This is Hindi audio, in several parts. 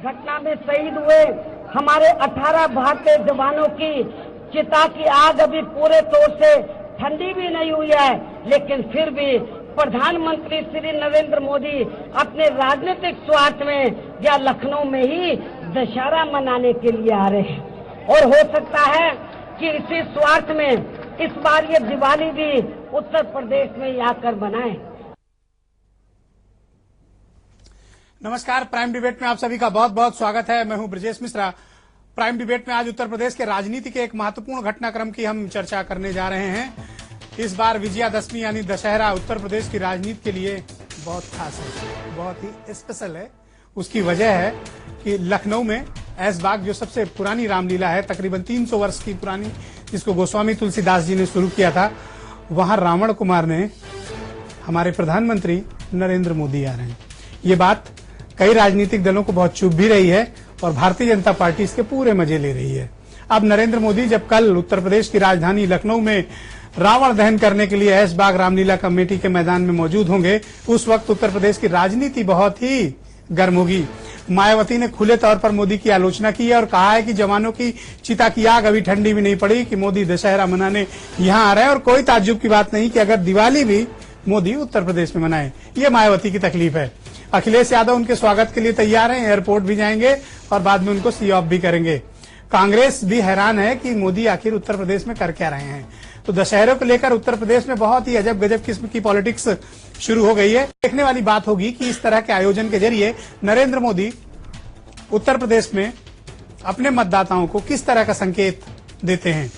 घटना में शहीद हुए हमारे 18 भारतीय जवानों की चिता की आग अभी पूरे तौर से ठंडी भी नहीं हुई है, लेकिन फिर भी प्रधानमंत्री श्री नरेंद्र मोदी अपने राजनीतिक स्वार्थ में या लखनऊ में ही दशहरा मनाने के लिए आ रहे हैं। और हो सकता है कि इसी स्वार्थ में इस बार ये दिवाली भी उत्तर प्रदेश में ही आकर मनाएं। नमस्कार, प्राइम डिबेट में आप सभी का बहुत बहुत स्वागत है। मैं हूं ब्रजेश मिश्रा। प्राइम डिबेट में आज उत्तर प्रदेश के राजनीति के एक महत्वपूर्ण घटनाक्रम की हम चर्चा करने जा रहे हैं। इस बार विजयादशमी यानी दशहरा उत्तर प्रदेश की राजनीति के लिए बहुत खास है, बहुत ही स्पेशल है। उसकी वजह है कि लखनऊ में ऐशबाग जो सबसे पुरानी रामलीला है, तकरीबन 300 वर्ष की पुरानी, जिसको गोस्वामी तुलसीदास जी ने शुरू किया था, वहां रावण कुमार ने हमारे प्रधानमंत्री नरेंद्र मोदी आ रहे हैं। ये बात कई राजनीतिक दलों को बहुत चुभ भी रही है और भारतीय जनता पार्टी इसके पूरे मजे ले रही है। अब नरेंद्र मोदी जब कल उत्तर प्रदेश की राजधानी लखनऊ में रावण दहन करने के लिए ऐशबाग रामलीला कमेटी के मैदान में मौजूद होंगे, उस वक्त उत्तर प्रदेश की राजनीति बहुत ही गर्म होगी। मायावती ने खुले तौर पर मोदी की आलोचना की है और कहा है कि जवानों की चिता की आग अभी ठंडी भी नहीं पड़ी कि मोदी दशहरा मनाने यहां आ रहे हैं, और कोई ताज्जुब की बात नहीं कि अगर दिवाली भी मोदी उत्तर प्रदेश में मनाए। ये मायावती की तकलीफ है। अखिलेश यादव उनके स्वागत के लिए तैयार हैं, एयरपोर्ट भी जाएंगे और बाद में उनको सी ऑफ भी करेंगे। कांग्रेस भी हैरान है कि मोदी आखिर उत्तर प्रदेश में कर क्या रहे हैं। तो दशहरे को लेकर उत्तर प्रदेश में बहुत ही अजब गजब किस्म की पॉलिटिक्स शुरू हो गई है। देखने वाली बात होगी कि इस तरह के आयोजन के जरिए नरेंद्र मोदी उत्तर प्रदेश में अपने मतदाताओं को किस तरह का संकेत देते हैं।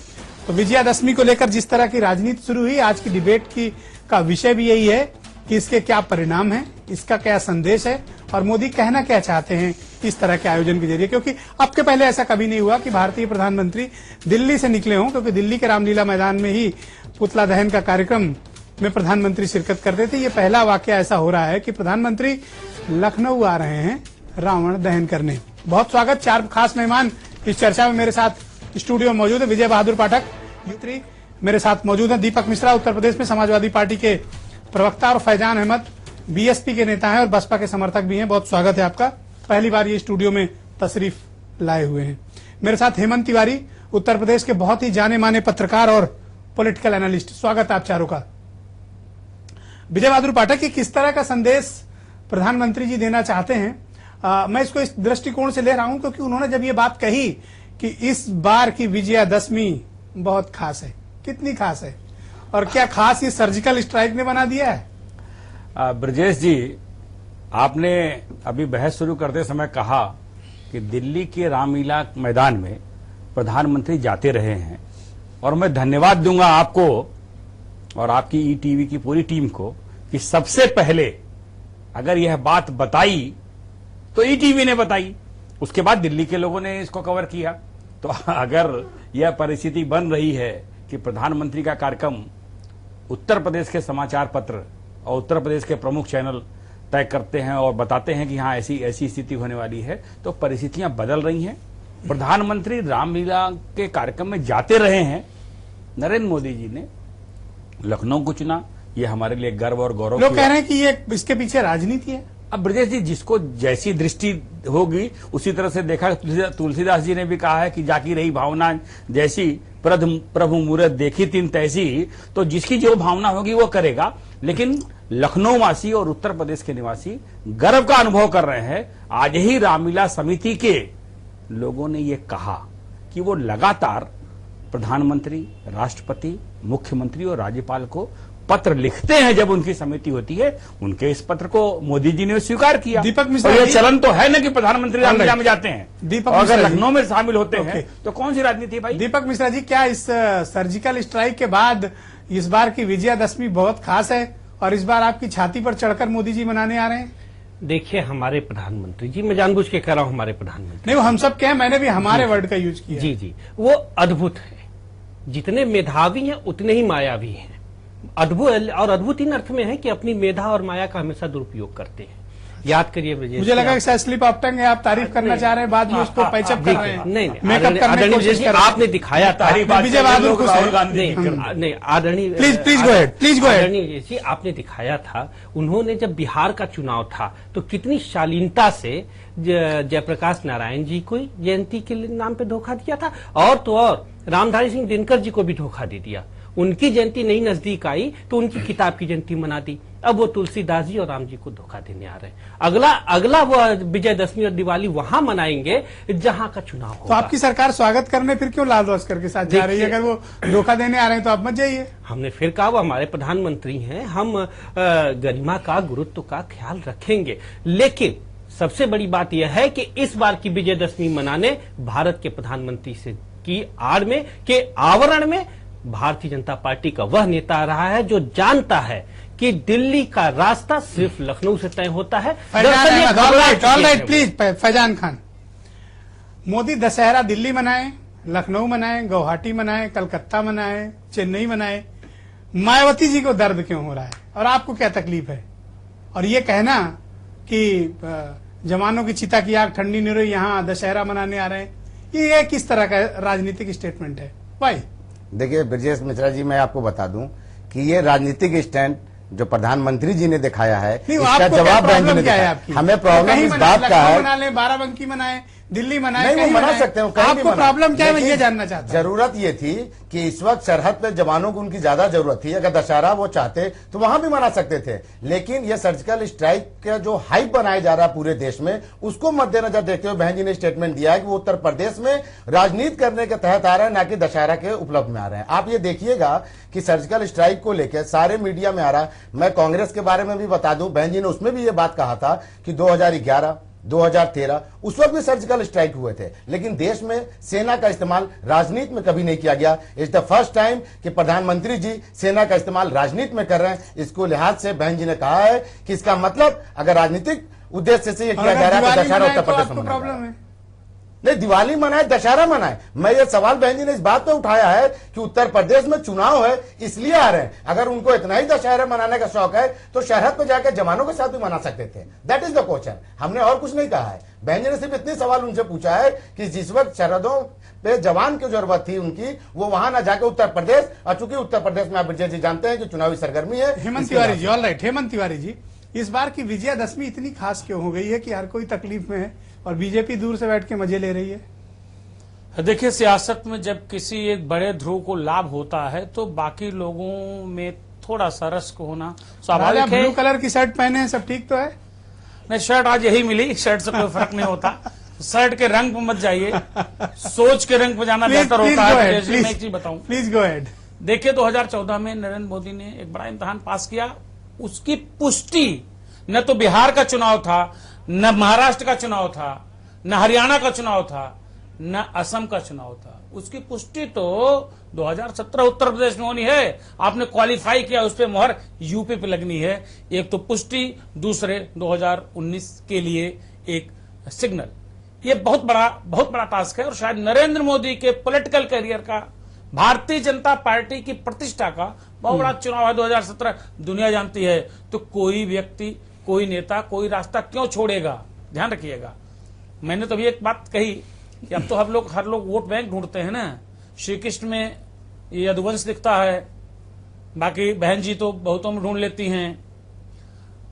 तो विजयादशमी को लेकर जिस तरह की राजनीति शुरू हुई, आज की डिबेट का विषय भी यही है कि इसके क्या परिणाम है, इसका क्या संदेश है और मोदी कहना क्या चाहते हैं इस तरह के आयोजन के जरिए। क्योंकि अब के पहले ऐसा कभी नहीं हुआ कि भारतीय प्रधानमंत्री दिल्ली से निकले हों, क्योंकि दिल्ली के रामलीला मैदान में ही पुतला दहन का कार्यक्रम में प्रधानमंत्री शिरकत करते थे। ये पहला वाकया ऐसा हो रहा है कि प्रधानमंत्री लखनऊ आ रहे हैं रावण दहन करने। बहुत स्वागत। 4 खास मेहमान इस चर्चा में मेरे साथ स्टूडियो में मौजूद है। विजय बहादुर पाठक यूत्री मेरे साथ मौजूद है, दीपक मिश्रा उत्तर प्रदेश में समाजवादी पार्टी के प्रवक्ता और फैजान अहमद बीएसपी के नेता हैं और बसपा के समर्थक भी हैं। बहुत स्वागत है आपका, पहली बार ये स्टूडियो में तशरीफ लाए हुए हैं। मेरे साथ हेमंत तिवारी उत्तर प्रदेश के बहुत ही जाने माने पत्रकार और पॉलिटिकल एनालिस्ट। स्वागत है आप चारों का। विजय बहादुर पाठक की किस तरह का संदेश प्रधानमंत्री जी देना चाहते हैं, मैं इसको इस दृष्टिकोण से ले रहा हूं क्योंकि उन्होंने जब ये बात कही कि इस बार की विजयादशमी बहुत खास है, कितनी खास है और क्या खास ये सर्जिकल स्ट्राइक ने बना दिया है? ब्रजेश जी, आपने अभी बहस शुरू करते समय कहा कि दिल्ली के रामलीला मैदान में प्रधानमंत्री जाते रहे हैं और मैं धन्यवाद दूंगा आपको और आपकी ईटीवी की पूरी टीम को कि सबसे पहले अगर यह बात बताई तो ईटीवी ने बताई, उसके बाद दिल्ली के लोगों ने इसको कवर किया। तो अगर यह परिस्थिति बन रही है कि प्रधानमंत्री का कार्यक्रम उत्तर प्रदेश के समाचार पत्र और उत्तर प्रदेश के प्रमुख चैनल तय करते हैं और बताते हैं कि हाँ ऐसी स्थिति होने वाली है, तो परिस्थितियां बदल रही हैं। प्रधानमंत्री रामलीला के कार्यक्रम में जाते रहे हैं। नरेंद्र मोदी जी ने लखनऊ को चुना, ये हमारे लिए गर्व और गौरव। लोग कह रहे हैं कि ये इसके पीछे राजनीति है। अब ब्रजेश जी, जिसको जैसी दृष्टि होगी उसी तरह से देखा। तुलसीदास जी ने भी कहा है कि जाकी रही भावना जैसी, प्रभु मूरत देखी तीन तैसी। तो जिसकी जो भावना होगी वो करेगा। लेकिन लखनऊ वासी और उत्तर प्रदेश के निवासी गर्व का अनुभव कर रहे हैं। आज ही रामलीला समिति के लोगों ने ये कहा कि वो लगातार प्रधानमंत्री, राष्ट्रपति, मुख्यमंत्री और राज्यपाल को पत्र लिखते हैं जब उनकी समिति होती है। उनके इस पत्र को मोदी जी ने स्वीकार किया। दीपक मिश्रा, ये चलन तो है ना कि प्रधानमंत्री रामलीला में जाते हैं और अगर लखनऊ में शामिल होते हैं तो कौन सी राजनीति है भाई? दीपक मिश्रा जी, क्या इस सर्जिकल स्ट्राइक के बाद इस बार की विजयादशमी बहुत खास है और इस बार आपकी छाती पर चढ़कर मोदी जी मनाने आ रहे हैं? देखिए, हमारे प्रधानमंत्री जी, मैं जानबूझ के कह रहा हूं हमारे प्रधानमंत्री नहीं, वो हम सब क्या है, मैंने भी हमारे वर्ड का यूज किया। जी जी, वो अद्भुत है। जितने मेधावी हैं उतने ही मायावी हैं। अद्भुत, और अद्भुत इन अर्थ में है कि अपनी मेधा और माया का हमेशा दुरुपयोग करते हैं। याद करिए ब्रजेश मुझे लगा कि स्लिप ऑफ टंग है, आप तारीफ करना चाह रहे हैं, बाद में उसको पैचअप कर रहे हैं, नहीं मेकअप करने की आदरणीय कोशिश ब्रजेश जी, कर रहे हैं। आपने दिखाया था विजय बहादुर खुश राहुल हैं। गांधी नहीं आदरणीय please go ahead, please go ahead. आदरणीय जी, आपने दिखाया था उन्होंने जब बिहार का चुनाव था तो कितनी शालीनता से जयप्रकाश नारायण जी को जयंती के नाम पे धोखा दिया था, और तो और रामधारी सिंह दिनकर जी को भी धोखा दे दिया। उनकी जयंती नहीं नजदीक आई तो उनकी किताब की जयंती मना दी। अब वो तुलसीदास जी और राम जी को धोखा देने आ रहे हैं। अगला वो विजयदशमी और दिवाली वहां मनाएंगे जहां का चुनाव होगा। तो आपकी सरकार स्वागत करने फिर क्यों लाल लश्कर के साथ जा रही है? अगर वो धोखा देने आ रहे हैं तो आप मत जाइए। हमने फिर कहा वो हमारे प्रधानमंत्री हैं, हम गरिमा का गुरुत्व का ख्याल रखेंगे, लेकिन सबसे बड़ी बात यह है कि इस बार की विजयदशमी मनाने भारत के प्रधानमंत्री से की आड़ में के आवरण में भारतीय जनता पार्टी का वह नेता रहा है जो जानता है कि दिल्ली का रास्ता सिर्फ लखनऊ से तय होता है। प्लीज फैजान खान, मोदी दशहरा दिल्ली मनाए, लखनऊ मनाए, गुवाहाटी मनाए, कलकत्ता मनाए, चेन्नई मनाए, मायावती जी को दर्द क्यों हो रहा है और आपको क्या तकलीफ है? और ये कहना कि जवानों की चिता की आग ठंडी नहीं रही, यहाँ दशहरा मनाने आ रहे हैं, ये किस तरह का राजनीतिक स्टेटमेंट है भाई? देखिए ब्रजेश मिश्रा जी, मैं आपको बता दूं कि ये राजनीतिक स्टैंड जो प्रधानमंत्री जी ने दिखाया है, इसका जवाब बहन जी ने दिखाया है। हमें प्रॉब्लम इस बात का है, मना लें, बाराबंकी मनाए, दिल्ली मनाए, नहीं वो मना सकते हो, कहीं भी आपको मना। प्रॉब्लम क्या है मैं लेकिन ये जानना चाहता हूं। जरूरत ये थी कि इस वक्त सरहद पे जवानों को उनकी ज्यादा जरूरत थी। अगर दशहरा वो चाहते तो वहां भी मना सकते थे, लेकिन ये सर्जिकल स्ट्राइक का जो हाइप बनाया जा रहा है पूरे देश में, उसको मद्देनजर देखते हुए बहन जी ने स्टेटमेंट दिया है कि वो उत्तर प्रदेश में राजनीति करने के तहत आ रहे हैं, ना कि दशहरा के उपलब्ध में आ रहे हैं। आप ये देखिएगा कि सर्जिकल स्ट्राइक को लेकर सारे मीडिया में आ रहा है। मैं कांग्रेस के बारे में भी बता दूं, बहन जी ने उसमें भी ये बात कहा था कि 2011 2013 उस वक्त भी सर्जिकल स्ट्राइक हुए थे, लेकिन देश में सेना का इस्तेमाल राजनीति में कभी नहीं किया गया। इट्स द फर्स्ट टाइम कि प्रधानमंत्री जी सेना का इस्तेमाल राजनीति में कर रहे हैं। इसको लिहाज से बहन जी ने कहा है कि इसका मतलब अगर राजनीतिक उद्देश्य से यह किया जा रहा है तो दशहरा उत्तर प्रदेश में प्रॉब्लम है। नहीं, दिवाली मनाए, दशहरा मनाए। मैं ये सवाल बहन जी ने इस बात पे उठाया है कि उत्तर प्रदेश में चुनाव है इसलिए आ रहे हैं। अगर उनको इतना ही दशहरा मनाने का शौक है तो सरहद पे जाकर जवानों के साथ भी मना सकते थे। That is the question. हमने और कुछ नहीं कहा है। बहन जी ने सिर्फ इतने सवाल उनसे पूछा है कि जिस वक्त सरहदों पे जवान की जरूरत थी उनकी, वो वहां ना जाके उत्तर प्रदेश, और चूंकि उत्तर प्रदेश में आप विजय जी जानते हैं कि चुनावी सरगर्मी है। Hemant Tiwari ji, all right. हेमंत तिवारी जी, इस बार की विजयादशमी इतनी खास क्यों हो गई है कि हर कोई तकलीफ में है और बीजेपी दूर से बैठ के मजे ले रही है? देखिए, सियासत में जब किसी एक बड़े ध्रुव को लाभ होता है तो बाकी लोगों में थोड़ा सा रस्क होना स्वाभाविक है। ब्लू कलर की शर्ट पहने हैं, सब ठीक तो है? नहीं, शर्ट आज यही मिली, शर्ट से कोई फर्क नहीं होता। शर्ट के रंग पे मत जाइए, सोच के रंग पे जाना बेहतर होता है। मैं एक चीज बताऊं, प्लीज गो अहेड। देखिए 2014 में नरेंद्र मोदी ने एक बड़ा इम्तिहान पास किया, उसकी पुष्टि न तो बिहार का चुनाव था, न महाराष्ट्र का चुनाव था, न हरियाणा का चुनाव था, न असम का चुनाव था। उसकी पुष्टि तो 2017 उत्तर प्रदेश में होनी है। आपने क्वालिफाई किया, उस पर मोहर यूपी पे लगनी है। एक तो पुष्टि, दूसरे 2019 के लिए एक सिग्नल। ये बहुत बड़ा टास्क है और शायद नरेंद्र मोदी के पॉलिटिकल करियर का, भारतीय जनता पार्टी की प्रतिष्ठा का बहुत बड़ा चुनाव है 2017। दुनिया जानती है तो कोई व्यक्ति, कोई नेता, कोई रास्ता क्यों छोड़ेगा? ध्यान रखिएगा। मैंने तो अभी एक बात कही कि अब तो हर लोग वोट बैंक ढूंढते हैं ना। श्री कृष्ण में ये यदुवंश दिखता है, बाकी बहन जी तो बहुतों में ढूंढ लेती हैं।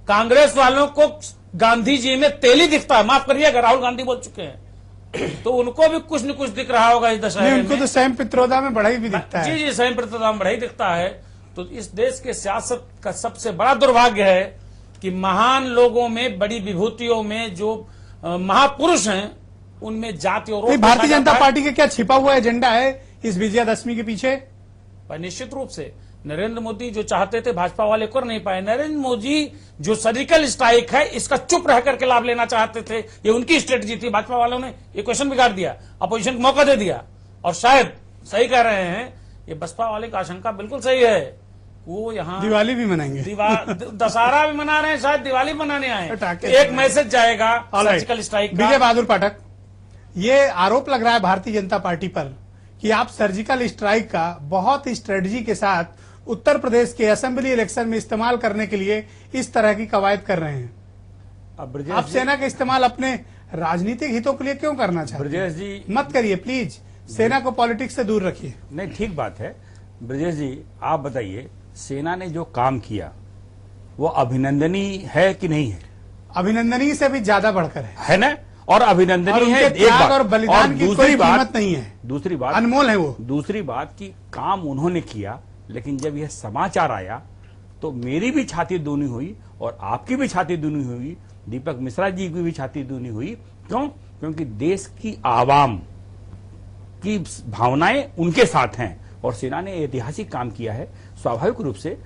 कांग्रेस वालों को गांधी जी में तेली दिखता है, माफ करिएगा, राहुल गांधी बोल चुके हैं, तो उनको भी कुछ न कुछ दिख रहा होगा इस दशहरे में। उनको तो स्वयं पित्रोदा में बढ़ाई भी दिखता है। जी, स्वयं पित्रोदा में बढ़ाई दिखता है। तो इस देश के सियासत का सबसे बड़ा दुर्भाग्य है कि महान लोगों में, बड़ी विभूतियों में जो महापुरुष हैं, उनमें जाति और भारतीय जनता पार्टी के क्या छिपा हुआ एजेंडा है इस विजयादशमी के पीछे? निश्चित रूप से नरेंद्र मोदी जो चाहते थे भाजपा वाले कर नहीं पाए। नरेंद्र मोदी जो सर्जिकल स्ट्राइक है इसका चुप रह करके लाभ लेना चाहते थे, ये उनकी स्ट्रेटजी थी। भाजपा वालों ने ये क्वेश्चन बिगाड़ दिया, अपोजिशन को मौका दे दिया। और शायद सही कह रहे हैं, ये बसपा वाले की आशंका बिल्कुल सही है, वो यहाँ दिवाली भी मनाएंगे, दशहरा भी मना रहे हैं, शायद दिवाली मनाने आए। एक मैसेज जाएगा सर्जिकल स्ट्राइक का। विजय बहादुर पाठक, ये आरोप लग रहा है भारतीय जनता पार्टी पर कि आप सर्जिकल स्ट्राइक का बहुत स्ट्रेटजी के साथ उत्तर प्रदेश के असेंबली इलेक्शन में इस्तेमाल करने के लिए इस तरह की कवायद कर रहे हैं। अब ब्रजेश आप जी- सेना का इस्तेमाल अपने राजनीतिक हितों के लिए क्यों करना चाहते हैं? ब्रजेश जी मत करिए प्लीज, सेना को पॉलिटिक्स से दूर रखिए। नहीं, ठीक बात है। ब्रजेश जी आप बताइए, सेना ने जो काम किया वो अभिनंदनीय है कि नहीं है? अभिनंदनीय से भी ज्यादा बढ़कर है ना? और और अभिनंदनीय उनके है एक त्याग बात। और बलिदान की कोई कीमत नहीं है। दूसरी बात, अनमोल है वो। दूसरी बात कि काम उन्होंने किया, लेकिन जब यह समाचार आया तो मेरी भी छाती दूनी हुई और आपकी भी छाती दूनी हुई, दीपक मिश्रा जी की भी छाती दूनी हुई। क्यों? क्योंकि देश की आवाम की भावनाएं उनके साथ हैं और सेना ने ऐतिहासिक काम किया है। स्वाभाविक रूप से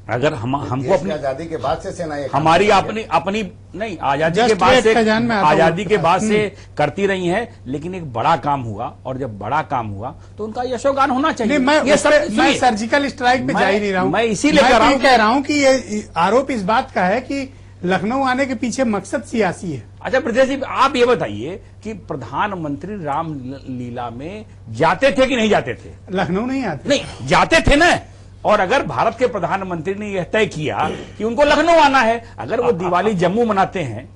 अगर हमको देश की अपनी आजादी के बाद से सेना ये काम हमारी कर रही है। अपनी नहीं, आजादी Just के बाद wait, से फैजान, मैं आता हूं आजादी के आपके बाद पास। से करती रही है, लेकिन एक बड़ा काम हुआ और जब बड़ा काम हुआ तो उनका यशोगान होना चाहिए। नहीं, मैं ये उस सब पे- मैं सुनिए। सर्जिकल स्ट्राइक पे जा ही नहीं रहा हूं। मैं इसीलिए कह रहा हूं कह रहा हूं कि ये आरोप इस बात का है कि लखनऊ आने के पीछे मकसद सियासी है। अच्छा ब्रजेश जी, आप ये बताइए कि प्रधानमंत्री रामलीला में जाते थे कि नहीं जाते थे? लखनऊ नहीं आते। नहीं, जाते थे ना। और अगर भारत के प्रधानमंत्री ने यह तय किया कि उनको लखनऊ आना है, अगर वो दिवाली जम्मू मनाते हैं,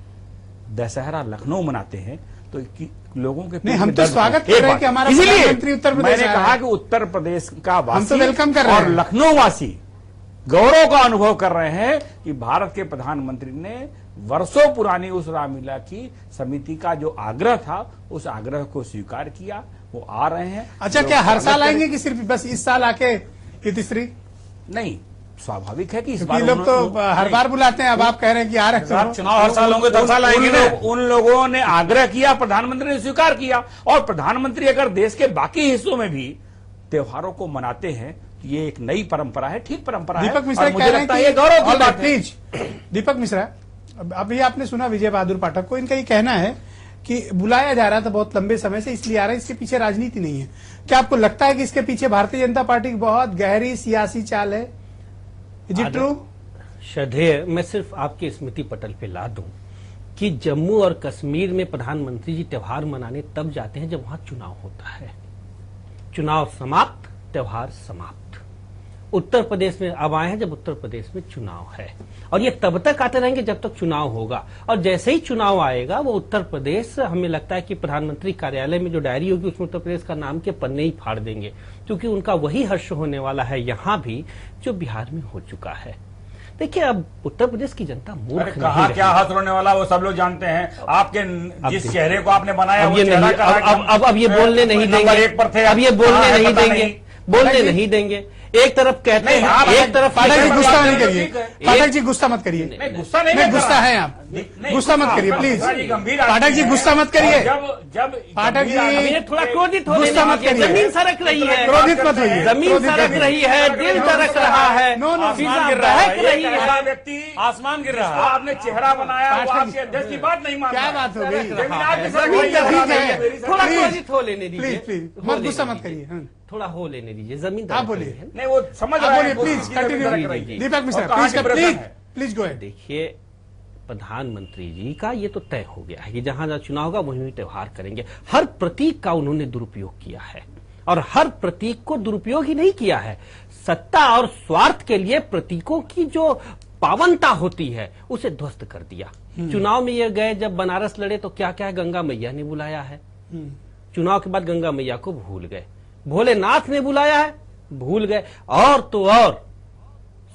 दशहरा लखनऊ मनाते हैं, तो लोगों के नहीं, हम तो दर्द स्वागत है। कर रहे हैं कि हमारा इसीलिए प्रधानमंत्री उत्तर प्रदेश मैंने आया कहा है। कि उत्तर प्रदेश का हम तो वासी वेलकम कर रहे और हैं। लखनऊ वासी गौरव का अनुभव कर रहे हैं कि भारत के प्रधानमंत्री ने वर्षों पुरानी उस रामलीला की समिति का जो आग्रह था, उस आग्रह को स्वीकार किया। वो आ रहे हैं। अच्छा, लोग क्या हर स्वागत साल करें। आएंगे कि सिर्फ बस इस साल आके इतिश्री? नहीं, स्वाभाविक है कि इस क्योंकि बार लोग तो हर बार बुलाते हैं, अब आप कह रहे हैं कि आ रहे हैं तो- चुनाव हर साल होंगे तो हर साल आएंगे ना। उन लोगों ने आग्रह किया, प्रधानमंत्री ने स्वीकार किया। और प्रधानमंत्री अगर देश के बाकी हिस्सों में भी त्योहारों को मनाते हैं तो ये एक नई परंपरा है, ठीक परंपरा है। दीपक मिश्रा और कह मुझे रहे हैं लगता कि है ये गौरव की बात है। प्लीज दीपक मिश्रा, अभी आपने सुना विजय बहादुर पाठक को, इनका ये कहना है कि बुलाया जा रहा था बहुत लंबे समय से, इसलिए आ रहा है, इसके पीछे राजनीति नहीं है। क्या आपको लगता है कि इसके पीछे भारतीय जनता पार्टी की बहुत गहरी सियासी चाल है? Is it true? श्रद्धेय, मैं सिर्फ आपके स्मृति पटल पे ला दूं कि जम्मू और कश्मीर में प्रधानमंत्री जी त्योहार मनाने तब जाते हैं जब वहां चुनाव होता है। चुनाव समाप्त, त्योहार समाप्त। उत्तर प्रदेश में अब आए हैं जब उत्तर प्रदेश में चुनाव है, और ये तब तक आते रहेंगे जब तक चुनाव होगा। और जैसे ही चुनाव आएगा, वो उत्तर प्रदेश, हमें लगता है कि प्रधानमंत्री कार्यालय में जो डायरी होगी उसमें उत्तर प्रदेश का नाम के पन्ने ही फाड़ देंगे, क्योंकि उनका वही हर्ष होने वाला है यहां भी जो बिहार में हो चुका है। देखिए, अब उत्तर प्रदेश की जनता मूर्ख नहीं कहा रही। क्या हाथ रोने वाला वो सब लोग जानते हैं। आपके जिस चेहरे को आपने बनाया अब वो ये चेहरा नहीं, कहा कि अब ये बोलने नहीं नंबर देंगे। एक पर थे। अब ये बोलने कहाँ है नहीं पता देंगे, नहीं। बोलने नहीं देंगे। एक तरफ कहते नहीं, हैं, आप एक तरफ पाठक जी पर गुस्सा बात नहीं करें, करिए, ठीक है। पाठक जी गुस्सा मत करिए। नहीं, गुस्सा नहीं नहीं, कर गुस्सा रहा। है आप, नहीं, गुस्सा मत करिए प्लीज। गुस्सा जी गंभीर पाठक जी आदमी गुस्सा है। मत करिए। जब पाठक जी, गंभीर अब ये थोड़ा क्रोधित होने गुस्सा मत लगे। करिए। जमीन सरक रही है, क्रोधित मत होइए। जमीन क्रोधित सरक करिए। रही है, दिल तरक रहा है, नो, नो, फिजा आसमान गिर रहा है। बहक रही एक ऐसा है। व्यक्ति आसमान गिर रहा जिसको है। आपने चेहरा बनाया वो पाठक आपके अध्यक्ष की बात नहीं मान क्या रहा है। बात हो गई? जमीन आपकी सरक जमीन रही है, ठीक बता है। दीजिए। थोड़ा प्लीज, क्रोधित हो लेने दीजिए, प्लीज प्लीज हो मत लेने गुस्सा मत दीजिए। करिए। हाँ। थोड़ा हो लेने दीजिए, जमीन आप तरफ बोलिए। रही है। नहीं, वो समझ आप रहा बोलिए है प्लीज, उसकी जमीन कंटिन्यू। सरक रही है। दीपक मिश्रा और कहाँ प्लीज की प्लीज है? Please go ahead. देखिए, प्रधानमंत्री जी का ये तो तय हो गया है कि जहां जहां चुनाव होगा वहीं त्योहार करेंगे। हर प्रतीक का उन्होंने दुरुपयोग किया है, और हर प्रतीक को दुरुपयोग ही नहीं किया है, सत्ता और स्वार्थ के लिए प्रतीकों की जो पावनता होती है उसे ध्वस्त कर दिया। चुनाव में ये गए, जब बनारस लड़े तो क्या क्या गंगा मैया ने बुलाया है, चुनाव के बाद गंगा मैया को भूल गए। भोलेनाथ ने बुलाया है, भूल गए। और तो और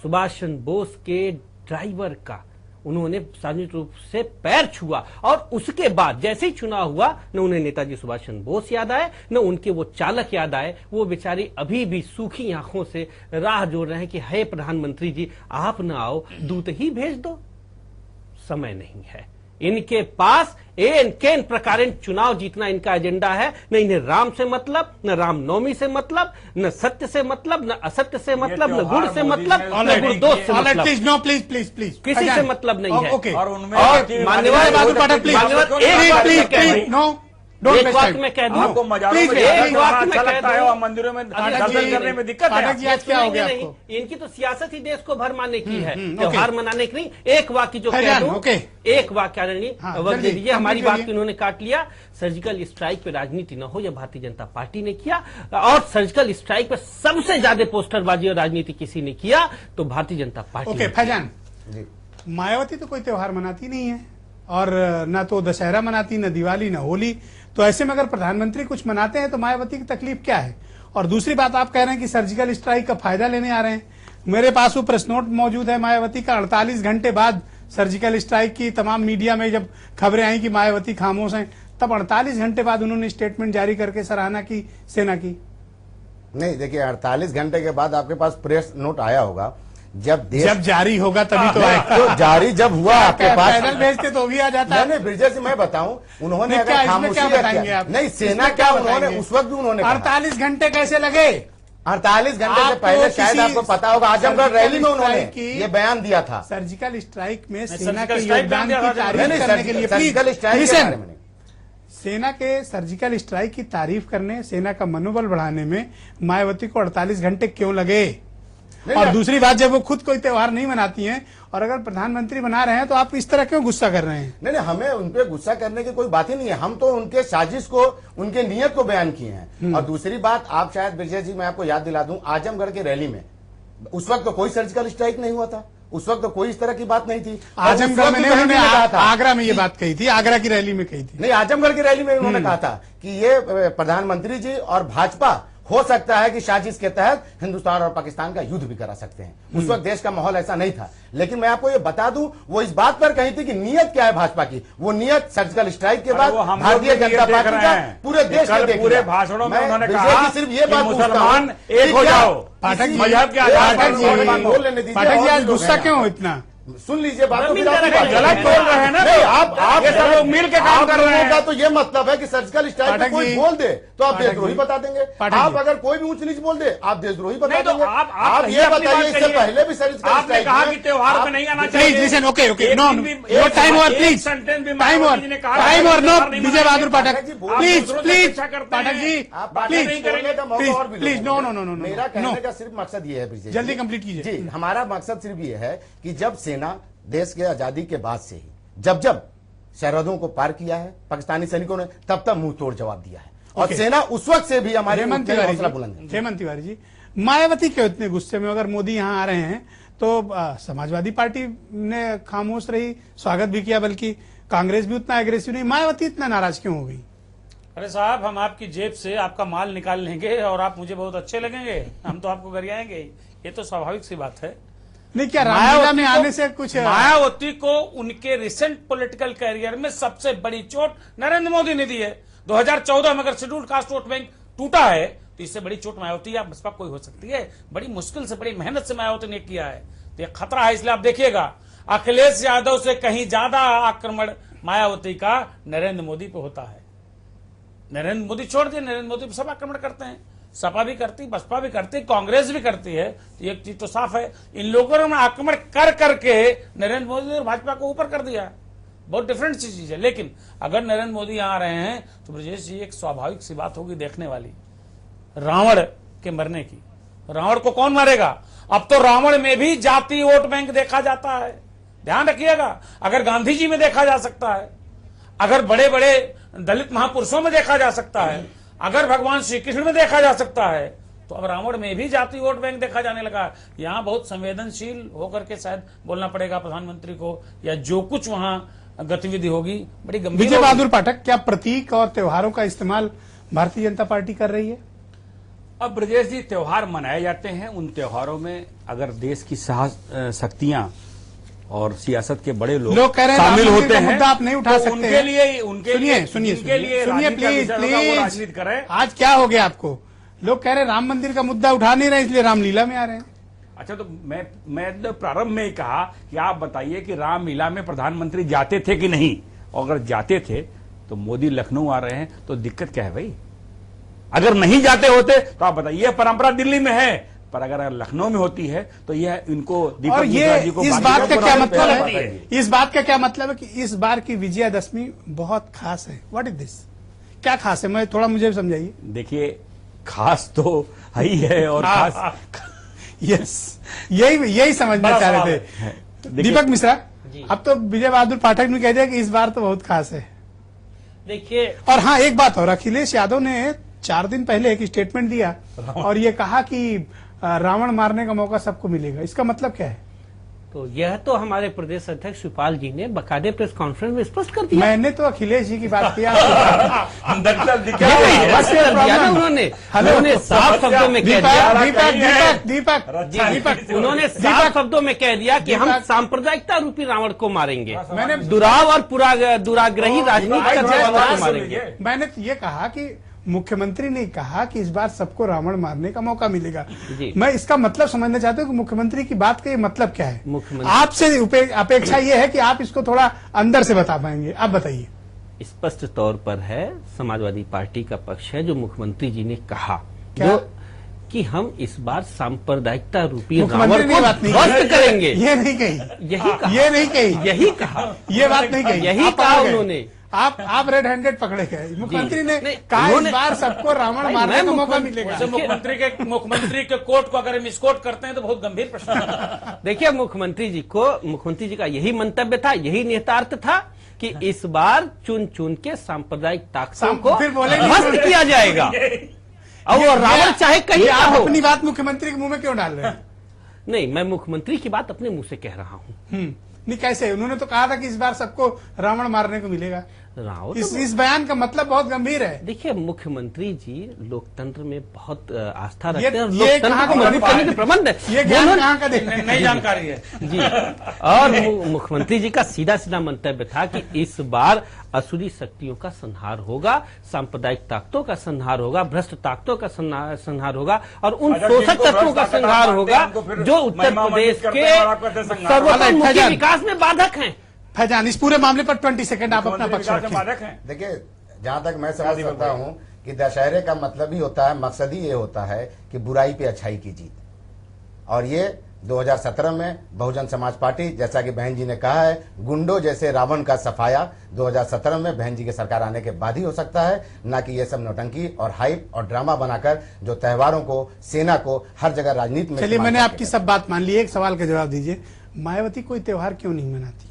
सुभाष चंद्र बोस के ड्राइवर का उन्होंने सार्वजनिक रूप से पैर छुआ, और उसके बाद जैसे ही चुनाव हुआ, न उन्हें नेताजी सुभाष चंद्र बोस याद आए, न उनके वो चालक याद आए। वो बेचारे अभी भी सूखी आंखों से राह जोड़ रहे हैं कि हे प्रधानमंत्री जी, आप न आओ, दूत ही भेज दो। समय नहीं है इनके पास। इन प्रकार चुनाव जीतना इनका एजेंडा है। न इन्हें राम से मतलब, न रामनवमी से मतलब, न सत्य से मतलब, न असत्य से मतलब, न गुण से मतलब, न गुणदोष से मतलब, please no, please please please किसी से मतलब नहीं है। ओके, और उनमें मान्यवर बहादुर पाठक प्लीज मान्यवर, एक प्लीज बात प्लीज मैं कह प्लीज दूं। नो, डोंट एक वेस्ट बात टाइम। मैं कह दूं। आपको मजारों प्लीज, में एक जाना बात अच्छा मैं कह लगता है दूं। और मंदिरों में पाठक दर्शन जी, करने में दिक्कत है। पाठक जी, आज क्या हो गया सुनेंगे आपको? नहीं। इनकी तो सियासत ही देश को भरमाने की है, ओके। त्योहार मनाने की नहीं। एक वाक्य जो कह फैजान, दूं, ओके। एक वाक्य हाँ, वक्त दे जल्दी, दीजिए। हमारी कंप्लीट बात करिए। को इन्होंने काट लिया। सर्जिकल स्ट्राइक पे राजनीति न हो, यह भारतीय जनता पार्टी ने किया, और सर्जिकल स्ट्राइक पे सबसे ज्यादा पोस्टरबाजी और राजनीति किसी ने किया तो भारतीय जनता पार्टी ओके ने। फैजान, जी मायावती तो कोई त्योहार मनाती नहीं है और ना तो दशहरा मनाती, न दिवाली, न होली। तो ऐसे में अगर प्रधानमंत्री कुछ मनाते हैं तो मायावती की तकलीफ क्या है? और दूसरी बात, आप कह रहे हैं कि सर्जिकल स्ट्राइक का फायदा लेने आ रहे हैं। मेरे पास वो प्रेस नोट मौजूद है मायावती का। 48 घंटे बाद सर्जिकल स्ट्राइक की तमाम मीडिया में जब खबरें आई कि मायावती खामोश हैं, तब 48 घंटे बाद उन्होंने स्टेटमेंट जारी करके सराहना की सेना की। नहीं, देखिए 48 घंटे के बाद आपके पास प्रेस नोट आया होगा। जब जारी होगा तभी तो आएगा। तो जारी जब हुआ आपके पास, पैदल भेजते तो भी आ जाता है। नहीं, ब्रिजेश जी मैं बताऊं, उन्होंने नहीं, अगर क्या इसमें खामोशी क्या बताएंगे आप? नहीं, सेना इसमें क्या बताएंगे? उन्होंने उस वक्त भी उन्होंने कहा। 48 घंटे कैसे लगे? 48 घंटे से आपको पहले शायद किसी आपको पता होगा, आजमगढ़ रैली में उन्होंने की ये बयान दिया था। सर्जिकल स्ट्राइक में सेना सर्जिकल के स्ट्राइक योगदान बयान की दिया था। तारीफ करने के लिए सर्जिकल स्ट्राइक के बारे में नहीं। सेना के सर्जिकल स्ट्राइक की तारीफ करने, सेना का मनोबल बढ़ाने में मायावती को 48 घंटे क्यों लगे? और दूसरी बात, जब वो खुद कोई त्योहार नहीं मनाती हैं और अगर प्रधानमंत्री बना रहे हैं तो आप इस तरह क्यों गुस्सा कर रहे हैं? नहीं, हमें उन पे गुस्सा करने की कोई बात ही नहीं है। हम तो उनके साजिश को, उनके नियत को बयान किए हैं। और दूसरी बात, आप शायद ब्रिजेश जी मैं आपको याद दिला दूं, आजमगढ़ की रैली में उस वक्त तो कोई सर्जिकल स्ट्राइक नहीं हुआ था। उस वक्त तो कोई इस तरह की बात नहीं थी। आजमगढ़ में उन्होंने आगरा में ये बात कही थी, आगरा की रैली में कही थी। नहीं, आजमगढ़ की रैली में उन्होंने कहा था कि ये प्रधानमंत्री जी और भाजपा हो सकता है कि साजिश के तहत हिंदुस्तान और पाकिस्तान का युद्ध भी करा सकते हैं। उस वक्त देश का माहौल ऐसा नहीं था। लेकिन मैं आपको ये बता दूं, वो इस बात पर कही थी कि नियत क्या है भाजपा की। वो नियत सर्जिकल स्ट्राइक के बाद भारतीय जनता पार्टी का पूरे देश के पूरे भाषणों में उन्होंने कहा सिर्फ ये बात मुसलमान एक हो जाओ, पाठक जी, मजहब के आधार पर बोल लेने दीजिए। पाठक जी, और आज भी लोग गुस्सा हैं क्यों यहाँ। हो इतना? सुन लीजिए बात, तो गलत बोल रहे हैं ना। नहीं, आप ये सब लोग मिल के काम कर रहे हैं। का तो ये मतलब है कि सर्जिकल स्ट्राइक में पाठक कोई जी, बोल दे तो आप पाठक देशद्रोही जी, बता देंगे। पाठक आप जी, अगर कोई भी ऊंच नीच बोल दे आप देशद्रोही बता नहीं तो देंगे। आप ये अपनी बताइए, बात इससे कहिए। पहले भी सर्जिकल आपने स्ट्राइक कहा में कि त्योहार पे नहीं आना चाहिए। प्लीज लिसन, ओके, एक नो, दिन भी- योर टाइम ओवर, एक प्लीज सेंटेंस भी टाइम मायावती जी ने ओवर, कहा टाइम कि ओवर, नो, त्योहार नहीं विजय मनाएंगे। बहादुर पाठक, पाठक जी, प्लीज दूसरों से प्लीज शिक्षा करते पाठक हैं। जी, आप बात प्लीज नहीं करेंगे तो मौका और भी प्लीज, लोगे। नो नो नो नो, मेरा नो, कहने का सिर्फ मकसद ये है ब्रिजेश जल्दी जी। कंप्लीट कीजिए। जी, हमारा मकसद सिर्फ ये है कि जब सेना देश के आजादी के बाद से ही जब सरहदों को पार किया है पाकिस्तानी सैनिकों ने, तब मुंह तोड़ जवाब दिया है। और ओके। सेना उस वक्त से भी हमारी हेमंत हौसला बुलंद है। हेमंत तिवारी जी, मायावती क्यों इतने गुस्से में? अगर मोदी यहाँ आ रहे हैं तो समाजवादी पार्टी ने खामोश रही, स्वागत भी किया, बल्कि कांग्रेस भी उतना एग्रेसिव नहीं। मायावती इतना नाराज क्यों हो गई? अरे साहब, हम आपकी जेब से आपका माल निकाल लेंगे और आप मुझे बहुत अच्छे लगेंगे, हम तो आपको गरियाएंगे। ये तो स्वाभाविक सी बात है। नहीं, क्या रामलीला में आने से कुछ मायावती को उनके रिसेंट पॉलिटिकल कैरियर में सबसे बड़ी चोट नरेंद्र मोदी ने दी है। 2014 में अगर शेड्यूल्ड कास्ट वोट बैंक टूटा है तो इससे बड़ी चोट मायावती या बसपा कोई हो सकती है? बड़ी मुश्किल से, बड़ी मेहनत से मायावती ने किया है। तो ये खतरा है। इसलिए आप देखिएगा, अखिलेश यादव से कहीं ज्यादा आक्रमण मायावती का नरेंद्र मोदी पे होता है। नरेंद्र मोदी छोड़ दिए, नरेंद्र मोदी पे सब आक्रमण करते हैं। सपा भी करती, बसपा भी करती, कांग्रेस भी करती है। तो एक चीज तो साफ है, इन लोगों ने आक्रमण कर करके नरेंद्र मोदी और भाजपा को ऊपर कर दिया। बहुत डिफरेंट सी चीज है। लेकिन अगर नरेंद्र मोदी यहाँ आ रहे हैं तो ब्रजेश जी, एक स्वाभाविक सी बात होगी देखने वाली, रावण के मरने की। रावण को कौन मारेगा? अब तो रावण में भी जाति वोट बैंक देखा जाता है। ध्यान रखिएगा, अगर गांधी जी में देखा जा सकता है, अगर बड़े बड़े दलित महापुरुषों में देखा जा सकता है, अगर भगवान श्री कृष्ण में देखा जा सकता है, तो अब रावण में भी जाति वोट बैंक देखा जाने लगा। यहाँ बहुत संवेदनशील होकर के शायद बोलना पड़ेगा प्रधानमंत्री को, या जो कुछ वहां गतिविधि होगी बड़ी गंभीर विजय होगी। बहादुर पाठक, क्या प्रतीक और त्योहारों का इस्तेमाल भारतीय जनता पार्टी कर रही है? अब ब्रजेश जी, त्योहार मनाए जाते हैं। उन त्योहारों में अगर देश की शक्तियां और सियासत के बड़े लोग कह रहे हैं शामिल राम मंदिर होते का हैं, मुद्दा आप नहीं उठा तो सकते उनके हैं। लिए सुनिए सुनिए प्लीज राजनीति करें। आज क्या हो गया आपको? लोग कह रहे हैं राम मंदिर का मुद्दा उठा नहीं रहे, इसलिए रामलीला में आ रहे हैं। अच्छा, तो मैं तो प्रारंभ में ही कहा कि आप बताइए कि रामलीला में प्रधानमंत्री जाते थे कि नहीं, और अगर जाते थे तो मोदी लखनऊ आ रहे हैं तो दिक्कत क्या है भाई? अगर नहीं जाते होते तो आप बताइए, यह परंपरा दिल्ली में है, पर अगर लखनऊ में होती है तो यह इनको दीपक और ये मिश्रा जी को इस बाकी बात का को क्या राजनीति मतलब करती है? इस बात का क्या मतलब है कि इस बार की विजयादशमी बहुत खास है? What is this? क्या खास है? मैं थोड़ा मुझे समझाइए। देखिए, खास तो है ही है, और खास यस, यही समझना चाह रहे थे दीपक मिश्रा। अब तो विजय बहादुर पाठक ने कह दिया कि इस बार तो बहुत खास है। देखिए, और हाँ, एक बात और, अखिलेश यादव ने 4 दिन पहले एक स्टेटमेंट दिया और ये कहा कि रावण मारने का मौका सबको मिलेगा। इसका मतलब क्या है? तो यह तो हमारे प्रदेश अध्यक्ष शिवपाल जी ने बकायदे प्रेस कॉन्फ्रेंस में स्पष्ट कर दिया। मैंने तो अखिलेश जी की बात किया। हम दरअसल ये स्पष्ट कर दिया ना उन्होंने साफ शब्दों में कह दिया। दीपक उन्होंने साफ शब्दों में कह दिया कि हम सांप्रदायिकता रूपी रावण को मारेंगे, मैंने दुराव और दुराग्रही राजनीति करने वालों को मारेंगे। मैंने तो ये कहा कि मुख्यमंत्री ने कहा कि इस बार सबको रावण मारने का मौका मिलेगा। जी। मैं इसका मतलब समझना चाहता हूँ कि मुख्यमंत्री की बात का ये मतलब क्या है। मुख्यमंत्री आपसे अपेक्षा ये है कि आप इसको थोड़ा अंदर से बता पाएंगे, आप बताइए। स्पष्ट तौर पर है, समाजवादी पार्टी का पक्ष है जो मुख्यमंत्री जी ने कहा क्या? जो कि हम इस बार सांप्रदायिकता रूपी मुख्यमंत्री रावण ने को बात नहीं ध्वस्त कही। करेंगे। ये नहीं कही, यही कहा, ये नहीं कही, यही कहा, ये बात नहीं कही, यही आप कहा पकड़ गए। उन्होंने। आप रेड हैंडेड पकड़े गए। मुख्यमंत्री ने नहीं, कहा इस उन्होंने- बार सबको रावण भाई, मारने मैं का मौका मुख्यमंत्री- मिलेगा। वैसे मुख्यमंत्री के कोर्ट को अगर हम मिसकोट करते हैं तो बहुत गंभीर प्रश्न है। देखिए, मुख्यमंत्री जी का यही मंतव्य था, यही निहितार्थ था कि इस बार चुन चुन के सांप्रदायिक ताकतों को फिर बोलेंगे- ध्वस्त किया जाएगा। और वो रावण चाहे कहीं ये का आप हो। अपनी बात मुख्यमंत्री के मुंह में क्यों डाल रहे हैं? नहीं, मैं मुख्यमंत्री की बात अपने मुंह से कह रहा हूँ। नहीं, कैसे? उन्होंने तो कहा था कि इस बार सबको रावण मारने को मिलेगा। रावण इस बयान का मतलब बहुत गंभीर है। देखिए, मुख्यमंत्री जी लोकतंत्र में बहुत आस्था ये- रखते हैं और ये लोकतंत्र कहाँ को की मजबूत करने के प्रबंध है। ये ज्ञान उन्होंने- कहाँ का देखते हैं? नई जानकारी है। जी, और मुख्यमंत्री जी का सीधा सीधा मंतव्य था कि इस बार असुरी शक्तियों का संहार होगा, सांप्रदायिक ताकतों का संहार होगा, भ्रष्ट ताकतों का संहार होगा और उन शोषक तत्वों का संहार होगा जो उत्तर प्रदेश के सर्वतोमुखी विकास में बाधक हैं। फैजान, इस पूरे मामले पर 20 सेकंड आप अपना पक्ष रखें। देखिए, जहां तक मैं समझ सकता हूं कि दशहरे का मतलब ही होता है, मकसद ही ये होता है कि बुराई पे अच्छाई की जीत। और ये 2017 में बहुजन समाज पार्टी, जैसा कि बहन जी ने कहा है, गुंडों जैसे रावण का सफाया 2017 में बहन जी की सरकार आने के बाद ही हो सकता है, ना कि ये सब नौटंकी और हाइप और ड्रामा बनाकर जो त्योहारों को, सेना को हर जगह राजनीति में। चलिए, मैंने आपकी सब बात मान ली। एक सवाल का जवाब दीजिए, मायावती कोई त्योहार क्यों नहीं मनाती?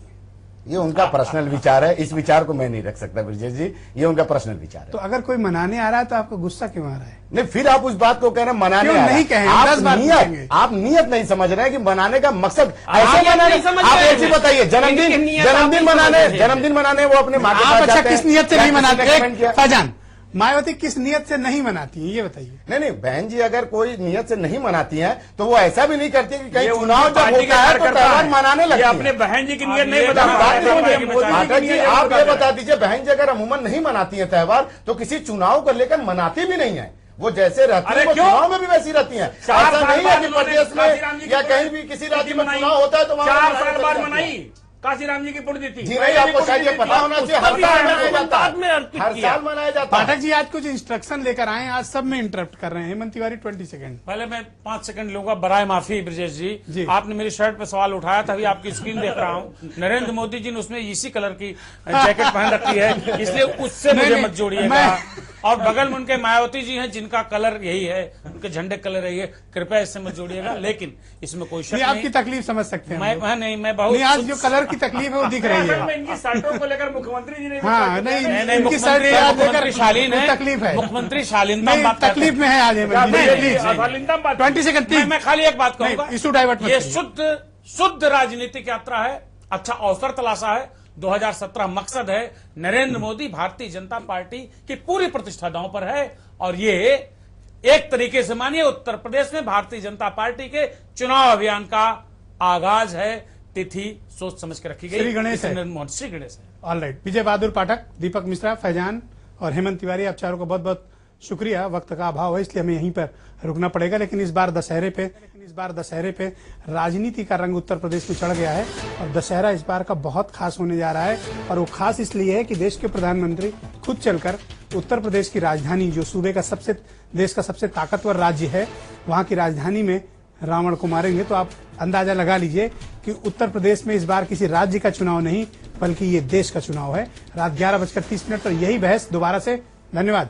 ये उनका पर्सनल विचार है, इस विचार को मैं नहीं रख सकता ब्रजेश जी, ये उनका पर्सनल विचार है। तो अगर कोई मनाने आ रहा है तो आपको गुस्सा क्यों आ रहा है? नहीं, फिर आप उस बात को कह रहे हैं मनाने क्यों आ रहा है। नहीं कहें? आप 10 बार पूछेंगे। नियत, आप नियत नहीं समझ रहे हैं कि मनाने का मकसद आप ऐसे नियत मनाने। नहीं समझ आप रहे ऐसे हैं। बताइए, इनकी नियत आप नहीं समझ रहे हैं। जन्मदिन मनाने वो अपने माँ के आप पास अच्छा जाते किस हैं। नियत से नहीं क्या किसी ने मनाते? कमेंट किया? फैजान, मायावती किस नियत से नहीं मनाती है, ये बताइए। नहीं, बहन जी अगर कोई नियत से नहीं मनाती हैं तो वो ऐसा भी नहीं करती कि कहीं ये चुनाव उनकी जब पार्टी होता है तो कार्यकर्ता त्योहार है। मनाने ये लगती अपने हैं। बहन जी की नियत आप नहीं ये बता बात पाते। नहीं मोदी बताइए, जी पाठक की जी, नियत आप बता ये रहे हैं। बता दीजिए, बहन जी अगर अमूमन नहीं मनाती है त्योहार तो किसी चुनाव को लेकर मनाती भी नहीं है। वो जैसे रहती अरे है वो क्यों? चुनाव में भी वैसी रहती हैं। 4 ऐसा साल नहीं है बाद कि उन्होंने प्रदेश काशीराम जी में की या कहीं पुण्यतिथि भी किसी राज्य में मनाई। चुनाव होता है तो वहां 4 मनाने साल बाद चली जाती है। मनाई काशीराम जी की पुण्यतिथि। जी नहीं, आपको शायद ये पता होना चाहिए, हर साल मनाया जाता बाद में है, अर्पित हर किया। साल मनाया जाता है। पाठक जी आज कुछ इंस्ट्रक्शन लेकर आए हैं, आज सब में इंटरप्ट कर रहे हैं। हेमंत तिवारी 20 सेकंड। पहले मैं 5 सेकंड लूंगा, बराए माफी ब्रजेश जी। जी। आपने मेरी शर्ट पे सवाल उठाया था, अभी आपकी स्क्रीन देख रहा हूँ। नरेंद्र मोदी जी ने उसमें इसी कलर की जैकेट पहन रखी है, इसलिए उससे नहीं, मुझे नहीं, मत जोड़िएगा। मैं- और बगल में उनके मायावती जी हैं जिनका कलर यही है, उनके झंडे कलर यही है, कृपया इससे मत जोड़िएगा। लेकिन इसमें कोई शक नहीं, आपकी नहीं, तकलीफ समझ सकते हैं हम लोग। मैं बहुत नहीं, आज जो कलर की तकलीफ है वो दिख रही है। इनकी शर्टों को लेकर मुख्यमंत्री जी ने हाँ, नहीं, नहीं, इनकी शर्ट मुख्यमंत्री आज लेकर मुख्यमंत्री शालीन है, तकलीफ है। मुख्यमंत्री शालीनता नहीं, बात करते तकलीफ हैं। में है आज हेमंत जी, प्लीज। 20 20 सेकंड मैं खाली एक बात नहीं, कहूंगा, इशू डाइवर्ट मत ये करिए। शुद्ध राजनीतिक यात्रा है, अच्छा अवसर तलाशा है। 2017 मकसद है, नरेंद्र मोदी भारतीय जनता पार्टी की पूरी प्रतिष्ठा दांव पर है। और ये एक तरीके से मानिए उत्तर प्रदेश में भारतीय जनता पार्टी के चुनाव अभियान का आगाज है। तिथि सोच समझ के रखी गई। श्री गणेश है। नरेंद्र मोदी, श्री गणेश है। ऑल राइट, विजय बहादुर पाठक, दीपक मिश्रा, फैजान और हेमंत तिवारी, आप चारों को बहुत बहुत शुक्रिया। वक्त का अभाव है इसलिए हमें यहीं पर रुकना पड़ेगा, लेकिन इस बार दशहरे पे राजनीति का रंग उत्तर प्रदेश में चढ़ गया है और दशहरा इस बार का बहुत खास होने जा रहा है। और वो खास इसलिए है कि देश के प्रधानमंत्री खुद चलकर उत्तर प्रदेश की राजधानी, जो सूबे का देश का सबसे ताकतवर राज्य है, वहां की राजधानी में रावण को मारेंगे। तो आप अंदाजा लगा लीजिए कि उत्तर प्रदेश में इस बार किसी राज्य का चुनाव नहीं बल्कि ये देश का चुनाव है। रात 11:30 पर यही बहस दोबारा से। धन्यवाद।